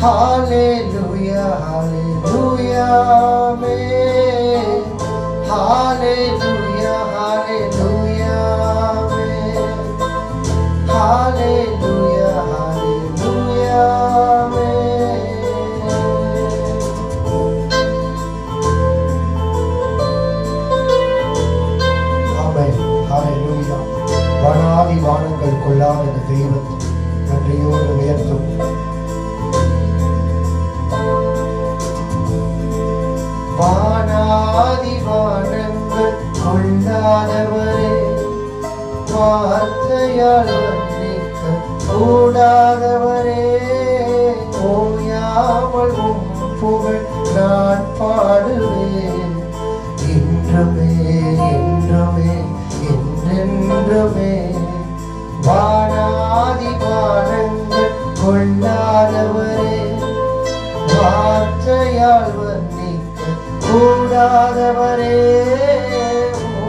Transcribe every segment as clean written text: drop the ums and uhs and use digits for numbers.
Hallelujah, hallelujah, amen. Hallelujah, hallelujah, amen. Hallelujah, hallelujah, amen. Amen. Hallelujah. வானாதி வானங்கள் கொள்ளாத இந்த தெய்வத்தை நன்றியோடு உயர்த்தும். வானாதி வானங்கள் கொள்ளாதவரே, வார்த்தையால் வர்ணிக்க கூடாதவரே, ஓயாமல் உம் புகழ் நான் பாடுவேன். என்றுமே என்றுமே என்றென்றுமே. வானாதி வானங்கள் கொள்ளாதவரே, வார்த்தையால் வர்ணிக்க கூடாதவரே,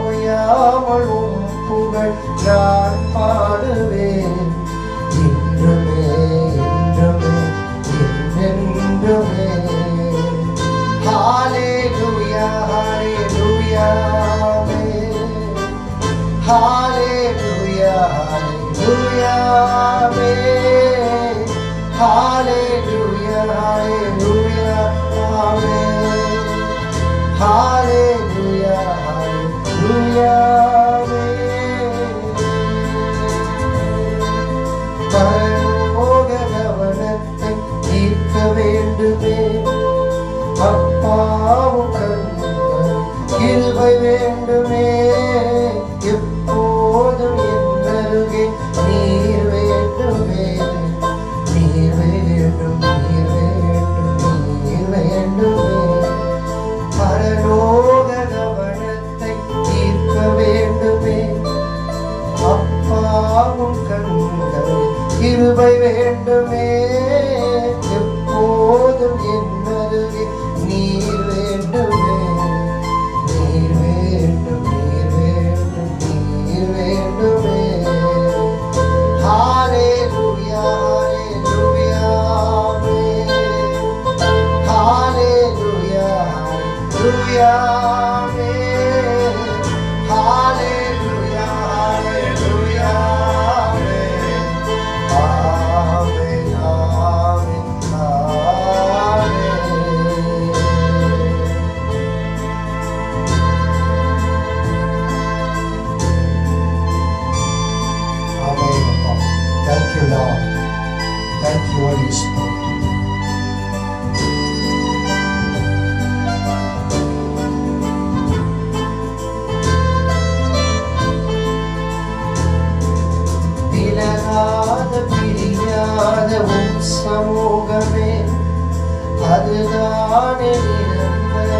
ஓயாமல் உம் புகழ் நான் பாடுவேன். என்றுமே என்றுமே என்றென்றுமே. ஹalleluya hallelujah amen. Hallelujah hallelujah amen. Hallelujah hallelujah amen. Hallelujah hallelujah amen. பரலோக கவனத்தை ஈர்க்க வேண்டுமே, அப்பாவும் கண்கள் கிருபை வேண்டுமே. எப்போதும் என் அருகே நீர் வேண்டுமே, நீர் வேண்டும் நீர் வேண்டும் நீர் வேண்டுமே. பரலோக கவனத்தை ஈர்க்க வேண்டுமே, அப்பாவும் கண்கள் கிருபை வேண்டுமே. எப்போதும் என் அருகே நீர் வேண்டுமே, நீர் வேண்டும் நீர் வேண்டும் நீர் வேண்டுமே. Hallelujah hallelujah amen. Hallelujah hallelujah amen. Hallelujah hallelujah amen. Amen amen amen. Amen. Thank you, Lord. Thank you, Holy Spirit. விலகாத பிரியாத உம் சமூகமே, அதுதானே நிரந்தர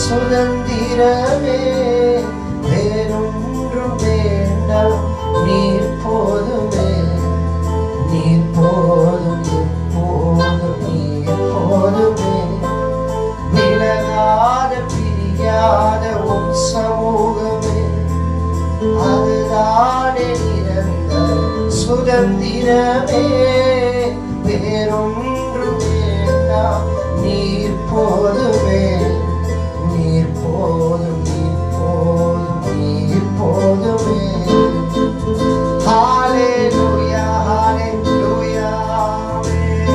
சுதந்திரமே. வேறொன்றும் வேண்டாம், நீர் போதுமே, நீர் போதும் எப்போதும் நீர் போதுமே. விலகாத பிரியாத உம் சமூகமே, அதுதானே நிரந்தர சுதந்திரமே. வேறொன்றும் வேண்டாம், நீர் போதுமே, நீர் போதும் நீர் போதும் நீர் போதுமே. Hallelujah hallelujah amen.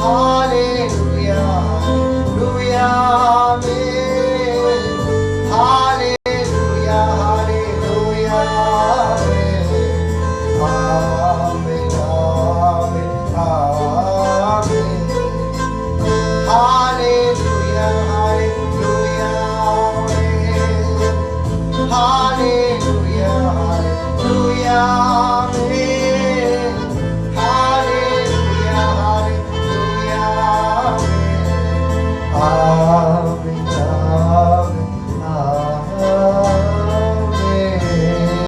Hallelujah hallelujah amen.